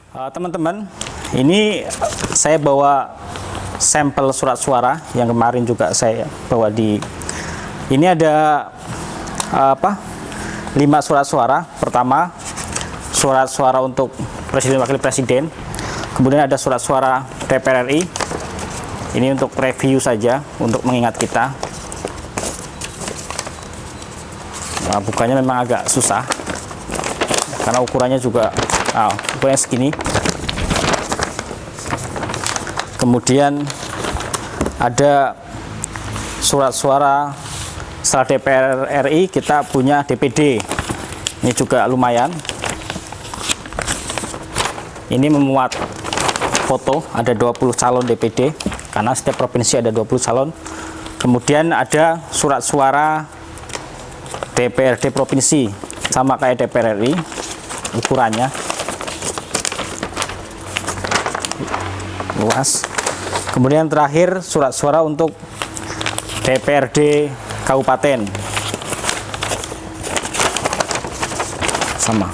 Teman-teman, ini saya bawa sampel surat suara yang kemarin juga saya bawa ini ada 5 surat suara. Pertama, surat suara untuk Presiden Wakil Presiden. Kemudian ada surat suara DPR RI. Ini untuk review saja, untuk mengingat kita. Bukanya memang agak susah karena ukurannya juga ukurannya segini. Kemudian ada surat suara setelah DPR RI, kita punya DPD. Ini juga lumayan. Ini memuat foto, ada 20 calon DPD karena setiap provinsi ada 20 calon. Kemudian ada surat suara DPRD provinsi, sama kayak DPR RI ukurannya luas. Kemudian terakhir surat suara untuk DPRD kabupaten, sama.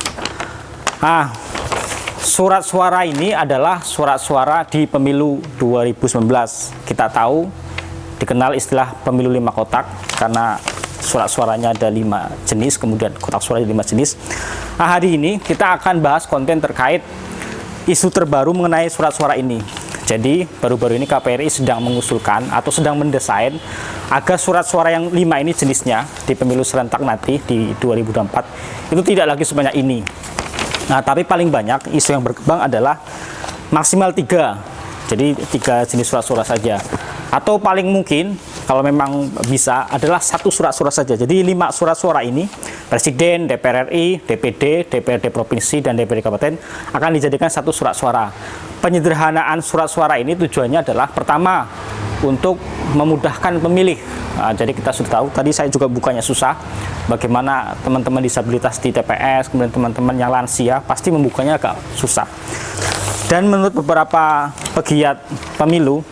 Surat suara ini adalah surat suara di pemilu 2019. Kita tahu dikenal istilah pemilu 5 kotak karena surat suaranya ada 5 jenis, kemudian kotak suara 5 jenis. Hari ini kita akan bahas konten terkait isu terbaru mengenai surat suara ini. Jadi baru-baru ini KPRI sedang mengusulkan atau sedang mendesain agar surat suara yang 5 ini jenisnya di pemilu serentak nanti di 2024 itu tidak lagi sebanyak ini. Tapi paling banyak isu yang berkembang adalah maksimal 3. Jadi 3 jenis surat suara saja. Atau paling mungkin kalau memang bisa adalah 1 surat suara saja. Jadi 5 surat suara ini, Presiden, DPR RI, DPD, DPRD provinsi, dan DPRD kabupaten akan dijadikan 1 surat suara. Penyederhanaan surat suara ini tujuannya adalah pertama, untuk memudahkan pemilih. Jadi kita sudah tahu, tadi saya juga bukanya susah, bagaimana teman-teman disabilitas di TPS, kemudian teman-teman yang lansia, pasti membukanya agak susah. Dan menurut beberapa pegiat pemilu,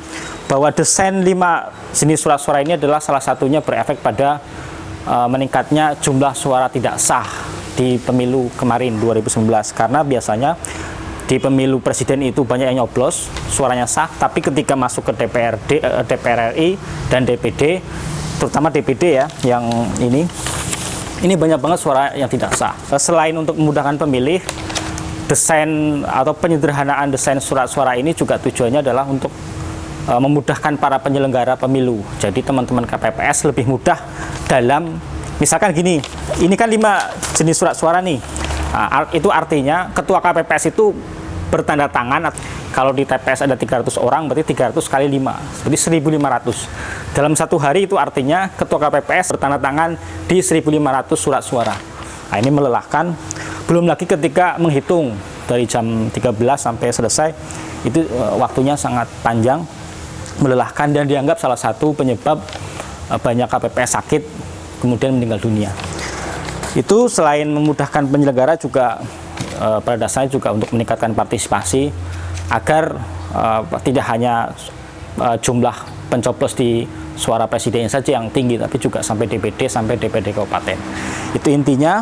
bahwa desain 5 jenis surat suara ini adalah salah satunya berefek pada meningkatnya jumlah suara tidak sah di pemilu kemarin 2019. Karena biasanya di pemilu presiden itu banyak yang nyoblos, suaranya sah, tapi ketika masuk ke DPR RI dan DPD, terutama DPD ya, yang ini banyak banget suara yang tidak sah. Selain untuk memudahkan pemilih, desain atau penyederhanaan desain surat suara ini juga tujuannya adalah untuk memudahkan para penyelenggara pemilu. Jadi teman-teman KPPS lebih mudah dalam, misalkan gini, ini kan 5 jenis surat suara nih. Itu artinya ketua KPPS itu bertanda tangan. Kalau di TPS ada 300 orang, berarti 300 kali 5, berarti 1.500. Dalam satu hari itu artinya ketua KPPS bertanda tangan di 1.500 surat suara. Ini melelahkan. Belum lagi ketika menghitung dari jam 13 sampai selesai, itu waktunya sangat panjang, melelahkan, dan dianggap salah satu penyebab banyak KPPS sakit kemudian meninggal dunia. Itu selain memudahkan penyelenggara juga pada dasarnya juga untuk meningkatkan partisipasi agar tidak hanya jumlah pencoblos di suara presiden saja yang tinggi, tapi juga sampai DPD, sampai DPD kabupaten. Itu intinya.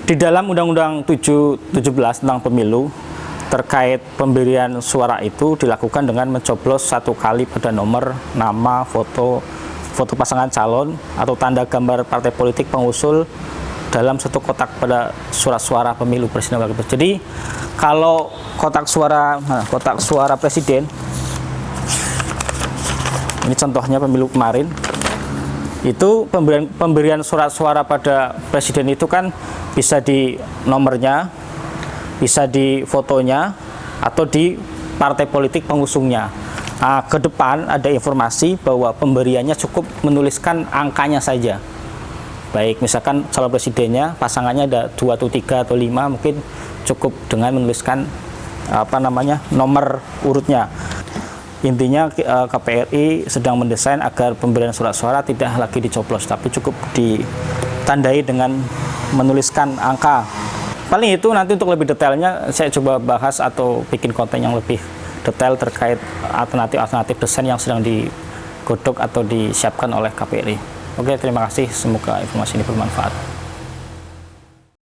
Di dalam Undang-Undang 17 tentang pemilu, terkait pemberian suara itu dilakukan dengan mencoblos 1 kali pada nomor, nama, foto pasangan calon atau tanda gambar partai politik pengusul dalam 1 kotak pada surat suara pemilu presiden wakil presiden. Jadi kalau kotak suara presiden, ini contohnya pemilu kemarin, itu pemberian surat suara pada presiden itu kan bisa di nomornya, bisa di fotonya, atau di partai politik pengusungnya. Ke depan ada informasi bahwa pemberiannya cukup menuliskan angkanya saja. Baik, misalkan calon presidennya, pasangannya ada 2 atau 3 atau 5, mungkin cukup dengan menuliskan nomor urutnya. Intinya KPRI sedang mendesain agar pemberian surat suara tidak lagi dicoblos, tapi cukup ditandai dengan menuliskan angka. Paling itu, nanti untuk lebih detailnya saya coba bahas atau bikin konten yang lebih detail terkait alternatif desain yang sedang digodok atau disiapkan oleh KPRI. Oke, terima kasih. Semoga informasi ini bermanfaat.